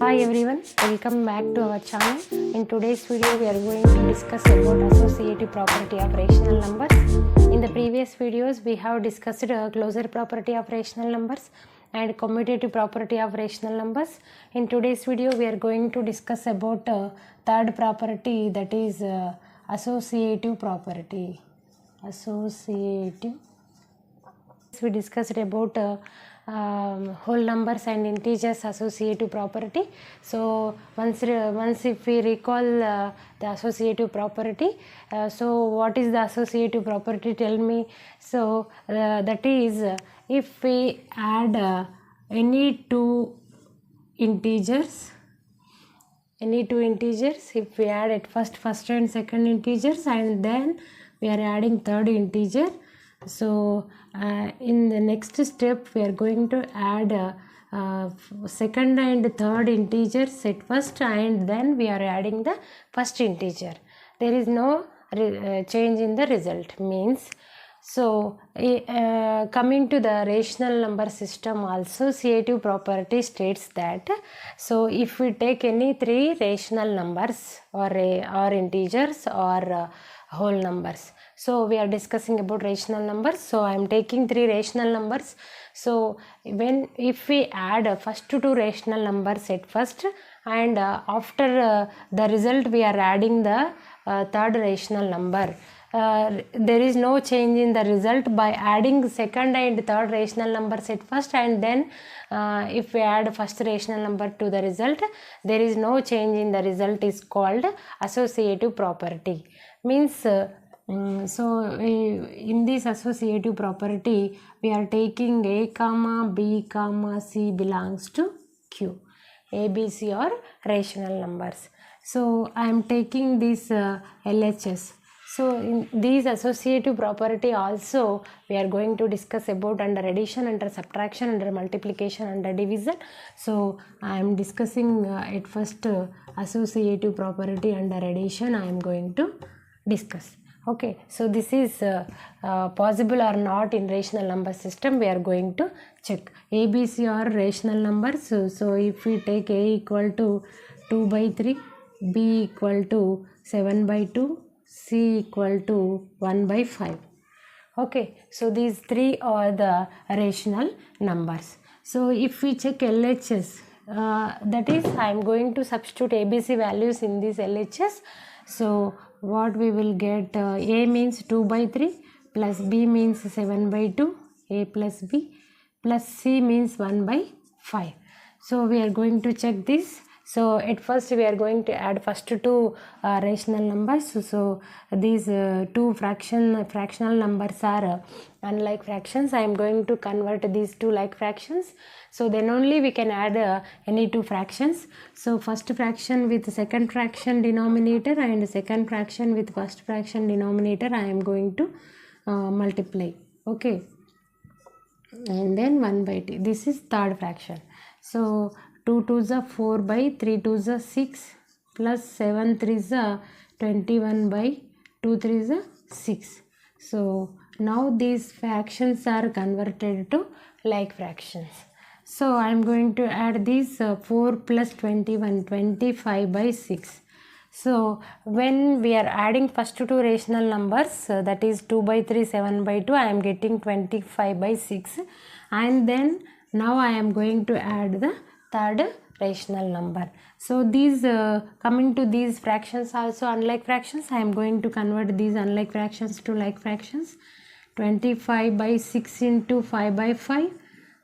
Hi everyone, welcome back to our channel. In today's video we are going to discuss about associative property of rational numbers. In the previous videos we have discussed closure property of rational numbers and commutative property of rational numbers. In today's video we are going to discuss about third property, that is associative property. Associative. We discussed about whole numbers and integers associative property. So once if we recall the associative property, so what is the associative property, tell me. So that is if we add any two integers, if we add at first and second integers and then we are adding third integer. So in the next step we are going to add second and third integers at first and then we are adding the first integer. There is no change in the result, means. So coming to the rational number system, associative property states that, so if we take any three rational numbers or integers or whole numbers. So we are discussing about rational numbers. So I am taking three rational numbers. So if we add first two rational numbers at first and after the result we are adding the third rational number, there is no change in the result by adding second and third rational numbers at first and then if we add first rational number to the result, there is no change in the result, is called associative property. Means in this associative property we are taking A comma B comma C belongs to Q. A, B, C are rational numbers. So I am taking this LHS. So in these associative property also we are going to discuss about under addition, under subtraction, under multiplication, under division. So I am discussing at first associative property under addition I am going to discuss. Okay, so this is possible or not in rational number system, we are going to check. A, B, C are rational numbers. So if we take A equal to 2 by 3, B equal to 7 by 2, C equal to 1 by 5. Okay, so these three are the rational numbers. So if we check LHS, that is I am going to substitute ABC values in this LHS. So what we will get, A means 2 by 3 plus B means 7 by 2, A plus B, plus C means 1 by 5. So we are going to check this. So at first we are going to add first two rational numbers. So these two fractional numbers are unlike fractions. I am going to convert these two like fractions. So then only we can add any two fractions. So first fraction with second fraction denominator and second fraction with first fraction denominator I am going to multiply. Okay, and then 1 by 2. This is third fraction. So 2 2s are 4 by 3 2s are 6 plus 7 3s are 21 by 2 3s are 6. So now these fractions are converted to like fractions. So I am going to add these 4 plus 21, 25 by 6. So when we are adding first two rational numbers, that is 2 by 3, 7 by 2, I am getting 25 by 6. And then now I am going to add the third rational number. So these coming to these fractions also unlike fractions, I am going to convert these unlike fractions to like fractions. 25 by 6 into 5 by 5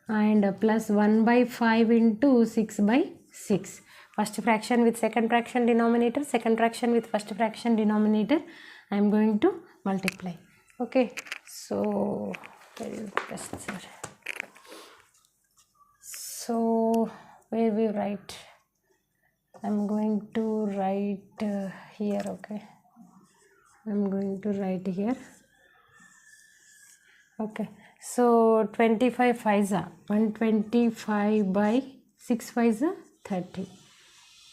and plus 1 by 5 into 6 by 6. First fraction with second fraction denominator, second fraction with first fraction denominator I am going to multiply. Okay, so where is the answer? So where we write, I am going to write here. Okay, I am going to write here. Okay, so 25 5s are 125 by 6 5s are 30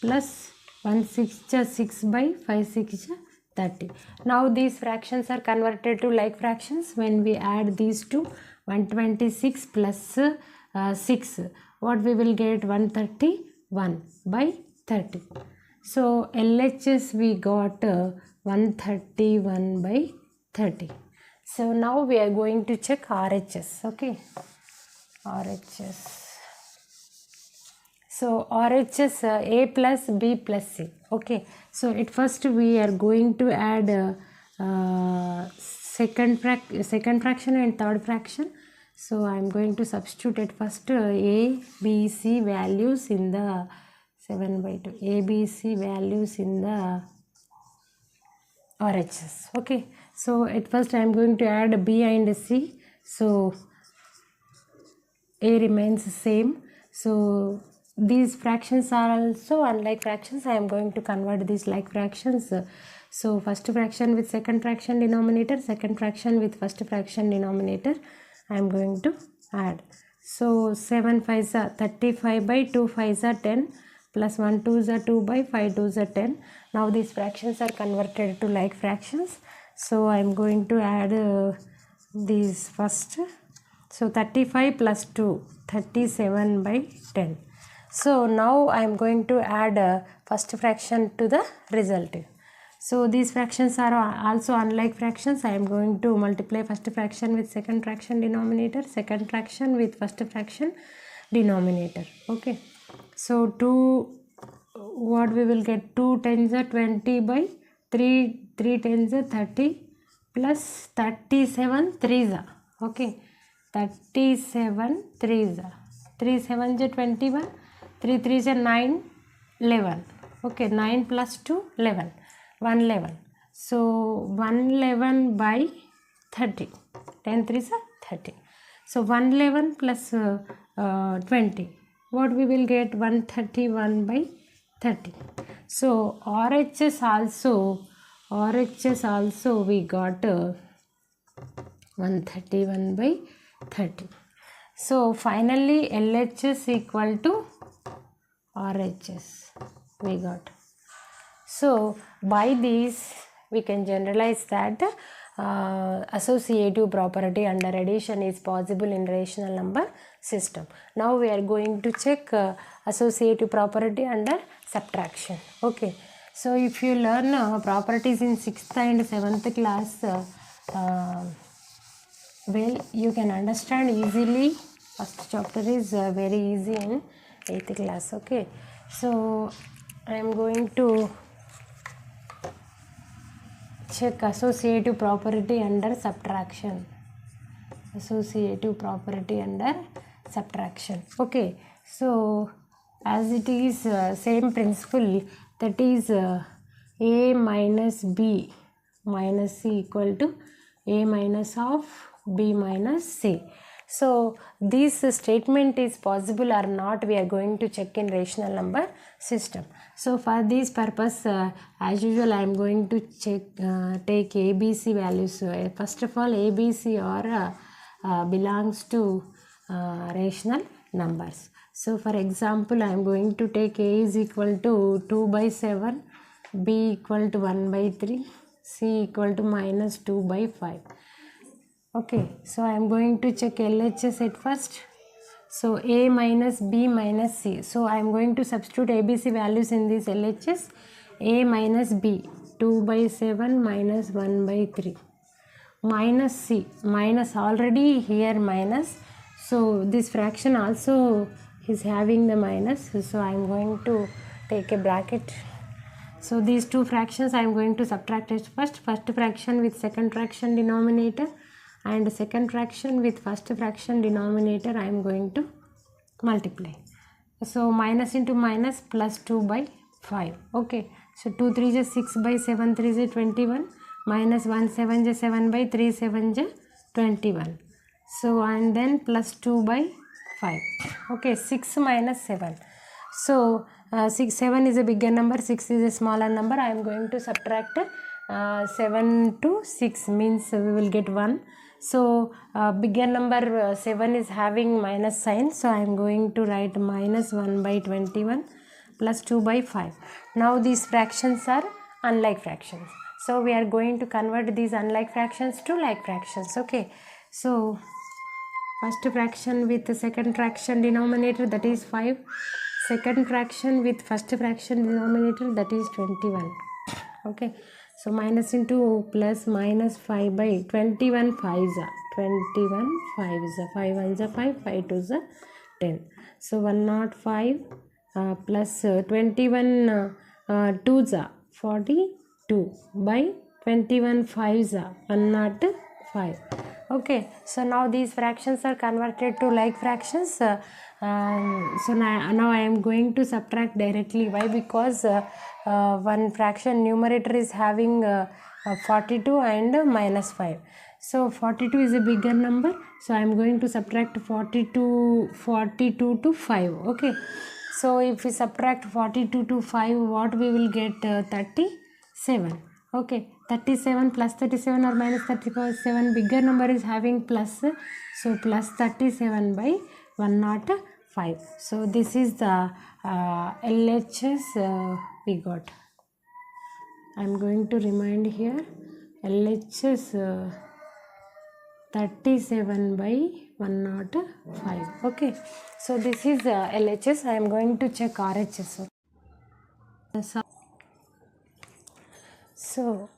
plus 1 6 is 6 by 5 6 is 30. Now these fractions are converted to like fractions. When we add these two, 126 plus 6, what we will get? 130 1 by 30. So LHS we got 131 by 30. So now we are going to check RHS. Okay, RHS. So RHS A plus B plus C. Okay, so at first we are going to add second fraction and third fraction. So I am going to substitute at first A, B, C values in the 7 by 2. A, B, C values in the RHS. Okay, so at first I am going to add B and C. So A remains the same. So these fractions are also unlike fractions. I am going to convert these like fractions. So first fraction with second fraction denominator, second fraction with first fraction denominator, I am going to add. So 7 5s are 35 by 2 5s are 10 plus 1 2s are 2 by 5 2s are 10. Now these fractions are converted to like fractions. So I am going to add these first. So 35 plus 2, 37 by 10. So now I am going to add first fraction to the result. So these fractions are also unlike fractions. I am going to multiply first fraction with second fraction denominator, second fraction with first fraction denominator. Okay. So 2, what we will get, 2 tens are 20 by 3 tens are 30 plus 37 3s are. Okay. 37 3s are. 3 7s are 21. 3 3s are 9, 11. Okay, 9 plus 2, 11. 111. So 111 by 30. 10 3s are 30. So 111 plus 20. What we will get? 131 by 30. So RHS also we got 131 by 30. So finally LHS equal to RHS we got. So by this we can generalize that associative property under addition is possible in rational number system. Now we are going to check associative property under subtraction. Okay, so if you learn properties in 6th and 7th class, well, you can understand easily. First chapter is very easy in 8th class. Okay, so I am going to check associative property under subtraction. Associative property under subtraction. Okay, so as it is same principle, that is A minus B minus C equal to A minus of B minus C. So this statement is possible or not, we are going to check in rational number system. So for this purpose, as usual, I am going to check take ABC values. First of all, ABC are belongs to rational numbers. So for example, I am going to take A is equal to 2 by 7, B equal to 1 by 3, C equal to minus 2 by 5. Okay, so I am going to check LHS at first. So A minus B minus C. So I am going to substitute ABC values in this LHS. A minus B, 2 by 7 minus 1 by 3. Minus C, minus already here minus. So this fraction also is having the minus. So I am going to take a bracket. So these two fractions I am going to subtract at first. First fraction with second fraction denominator, and second fraction with first fraction denominator I am going to multiply. So minus into minus, plus 2 by 5. Okay, so 2 3 is 6 by 7 3 is 21, minus 1 7 is 7 by 3 7 is 21. So and then plus 2 by 5. Okay, 6 minus 7. So 7 is a bigger number, 6 is a smaller number. I am going to subtract 7 to 6, means we will get 1. So bigger number 7 is having minus sign. So I am going to write minus 1 by 21 plus 2 by 5. Now these fractions are unlike fractions. So we are going to convert these unlike fractions to like fractions. Okay. So first fraction with the second fraction denominator, that is 5. second fraction with first fraction denominator, that is 21. Okay, so minus into plus, minus 5 by 21 5s are 21 5s are 5 1s are 5 5 2s are 10. So 105 plus 21 2s are 42 by 21 5s are 105. Okay, so now these fractions are converted to like fractions. So now I am going to subtract directly. Why? Because one fraction numerator is having 42 and minus 5. So 42 is a bigger number, so I am going to subtract 42 to 5. Okay, so if we subtract 42 to 5, what we will get? 37. Okay, 37 plus 37 or minus 37, bigger number is having plus, so plus 37 by 105. So this is the LHS we got. I am going to remind here, LHS 37 by 105. Okay, so this is LHS. I am going to check RHS. So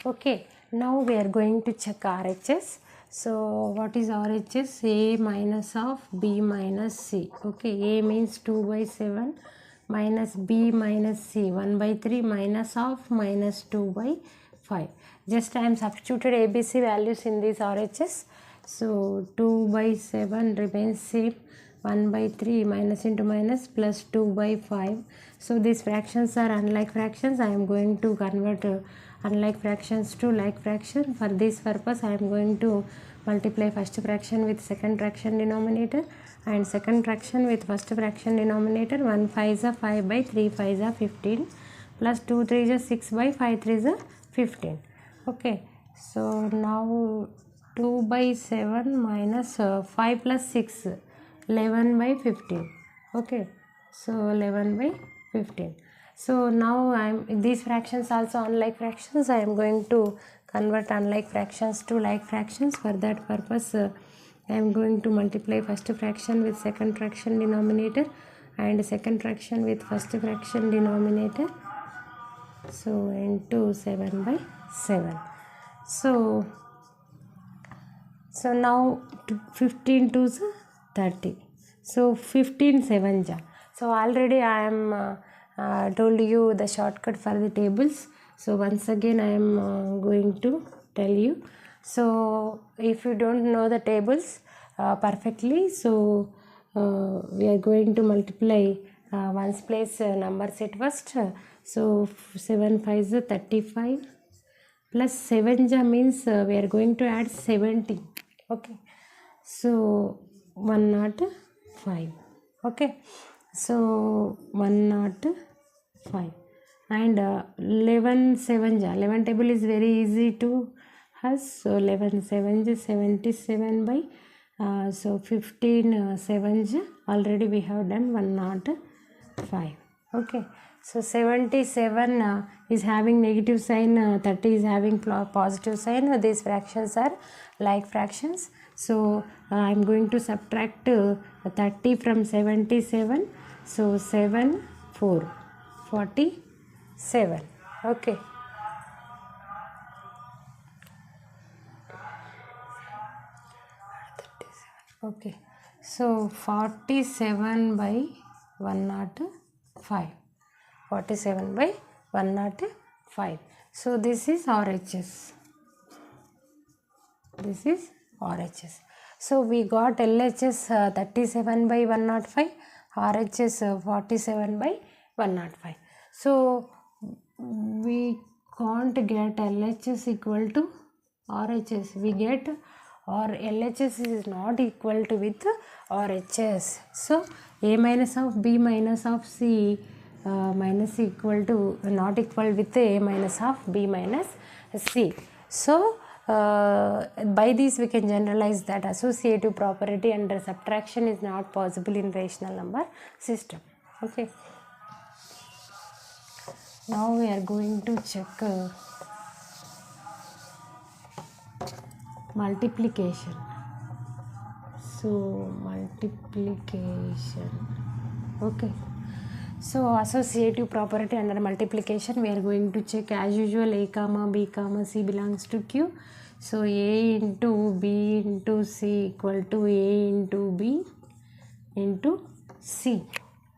okay, now we are going to check RHS. So what is RHS? A minus of B minus C. Okay, A means 2 by 7 minus B minus C 1 by 3 minus of minus 2 by 5. Just I am substituted ABC values in these RHS. So 2 by 7 remains same, 1 by 3 minus into minus plus 2 by 5. So these fractions are unlike fractions. I am going to convert unlike fractions to like fraction. For this purpose I am going to multiply first fraction with second fraction denominator and second fraction with first fraction denominator. 1 5s are 5 by 3 5s are 15 plus 2 3s are 6 by 5 3s are 15. Okay, so now 2 by 7 minus 5 plus 6, 11 by 15. Okay, so 11 by 15. So now these fractions also unlike fractions. I am going to convert unlike fractions to like fractions. For that purpose I am going to multiply first fraction with second fraction denominator and second fraction with first fraction denominator. So into 7 by 7. So now 15 to 30. So 15 7 ja. So already I am told you the shortcut for the tables. So once again I am going to tell you. So if you don't know the tables perfectly, so we are going to multiply ones place number set first. So 7 5 is 35 plus 7 ja means we are going to add 70. Okay, so 105. Okay, so 105 and 11 7 ja, 11 table is very easy to us. So 11 7 is 77 by so 15 7 ja, already we have done 105. Okay, so 77 is having negative sign, 30 is having positive sign. These fractions are like fractions. So I am going to subtract 30 from 77. So 7 4 47. Okay. Okay, so 47 by 105. 47 by 105. So this is RHS. This is RHS. So we got LHS 37 by 105, RHS 47 by 105. So we can't get LHS equal to RHS. We get or LHS is not equal to with RHS. So A minus of B minus of C minus equal to not equal with A minus of B minus C. So by this we can generalize that associative property under subtraction is not possible in rational number system. Okay. Now we are going to check multiplication. So multiplication. Okay. So associative property under multiplication, we are going to check as usual a comma b comma c belongs to q. So a into b into c equal to a into b into c.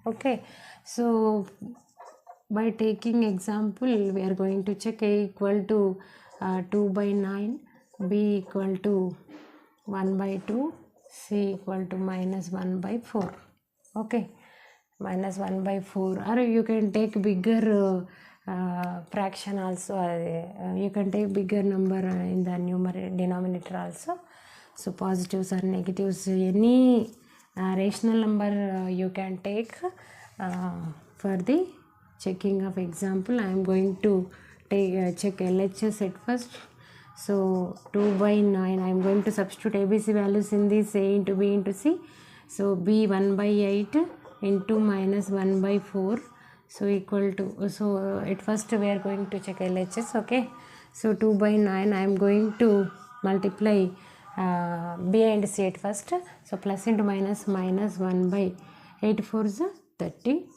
Okay. So by taking example, we are going to check a equal to 2 by 9, b equal to 1 by 2, c equal to minus 1 by 4. Okay, minus 1 by 4, or you can take bigger fraction also. You can take bigger number in the numerator denominator also. So positives or negatives, any rational number you can take for the checking of example. I am going to take check LHS at first. So 2 by 9, I am going to substitute ABC values in this a into b into c. So b 1 by 8 into minus 1 by 4, so equal to, so at first we are going to check LHS. Okay, so 2 by 9, I am going to multiply b and c at first. So plus into minus, minus 1 by 8 4 is 32.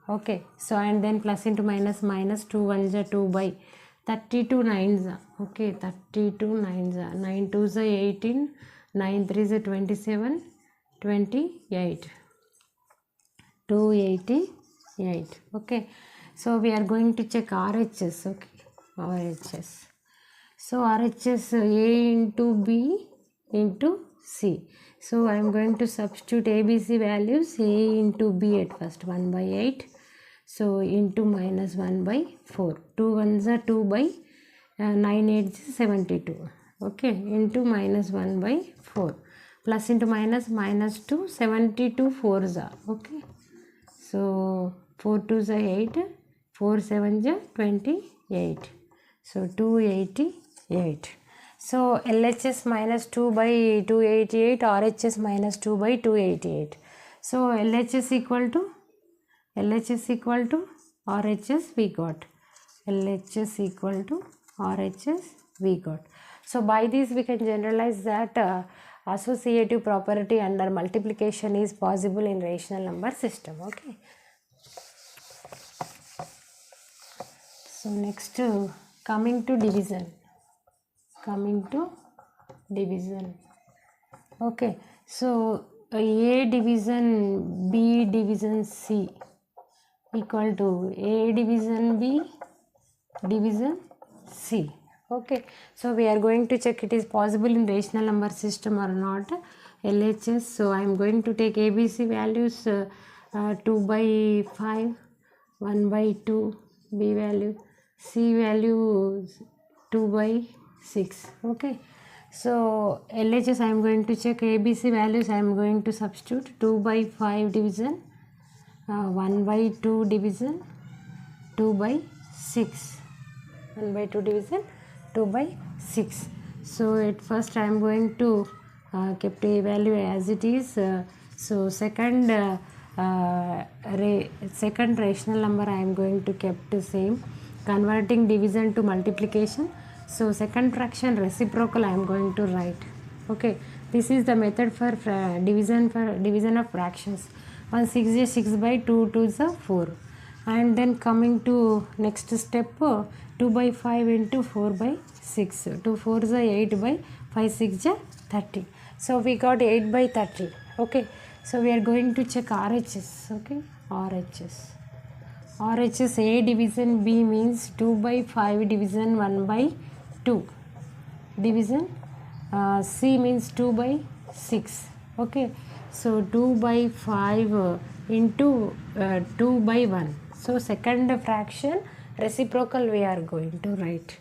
Okay, so and then plus into minus, minus 2 1 is 2 by 32 9s. Okay, 32 9s, 9 2s 18, 9 3s 27, 28, 288. Okay, so we are going to check RHS. Okay, RHS. So RHS a into b into c. So I am going to substitute ABC values, a into b at first, 1 by 8. So into minus 1 by 4, 2 1s are 2 by 9 8s 72. Okay, into minus 1 by 4, plus into minus, minus 2, 72 4s are. Okay, so 4 2s are 8, 4 7s are 28. So 288. So LHS minus 2 by 288, RHS minus 2 by 288. So LHS equal to RHS we got. LHS equal to RHS we got. So by this we can generalize that associative property under multiplication is possible in rational number system. Okay. So next coming to division. Okay. So A division B division C equal to A division B division C. Okay, so we are going to check it is possible in rational number system or not. LHS, so I am going to take ABC values 2 by 5, 1 by 2, B value, C value 2 by 6. Okay, so LHS I am going to check ABC values. I am going to substitute 2 by 5 division, 1 by 2 division, 2 by 6, 1 by 2 division, 2 by 6. So at first I am going to keep a value as it is. So second rational number I am going to keep the same, converting division to multiplication. So second fraction reciprocal I am going to write. Okay, this is the method for division of fractions. 1 6 is 6 by 2 2 is 4. And then coming to next step, 2 by 5 into 4 by 6. 2 4 is 8 by 5 6 is 30. So we got 8 by 30. Okay, so we are going to check RHS. Okay, RHS A division B means 2 by 5 division 1 by 2 division, C means 2 by 6. Okay, so 2 by 5 into 2 by 1. So second fraction reciprocal we are going to write.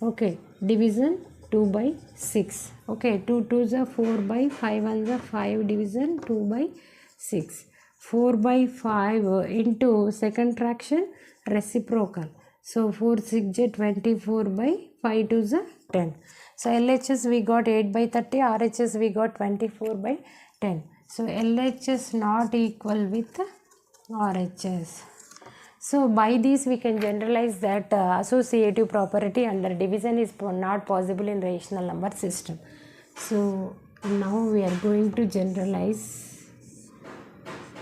Okay, division 2 by 6. Okay, 2 2s are 4 by 5 1s are 5 division 2 by 6. 4 by 5 into second fraction reciprocal. So 4 6 is 24 by 5 2s are 10. So LHS we got 8 by 30, RHS we got 24 by 10. So LHS not equal with RHS. So by this we can generalize that associative property under division is not possible in rational number system. So now we are going to generalize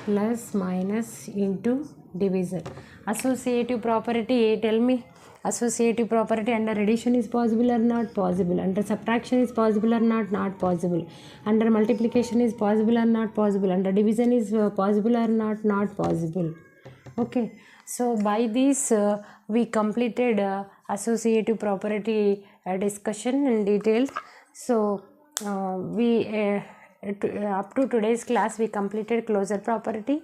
plus minus into division. Associative property, tell me, associative property under addition is possible or not possible, under subtraction is possible or not possible, under multiplication is possible or not possible, under division is possible or not possible. Okay, so by this we completed associative property discussion in detail. So up to today's class we completed closure property,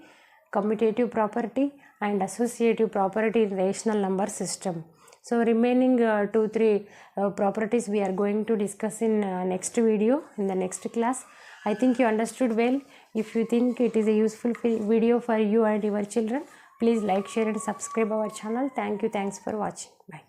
commutative property and associative property in rational number system. So remaining 2-3 properties we are going to discuss in next video, in the next class. I think you understood well. If you think it is a useful video for you and your children, please like, share and subscribe our channel. Thank you. Thanks for watching. Bye.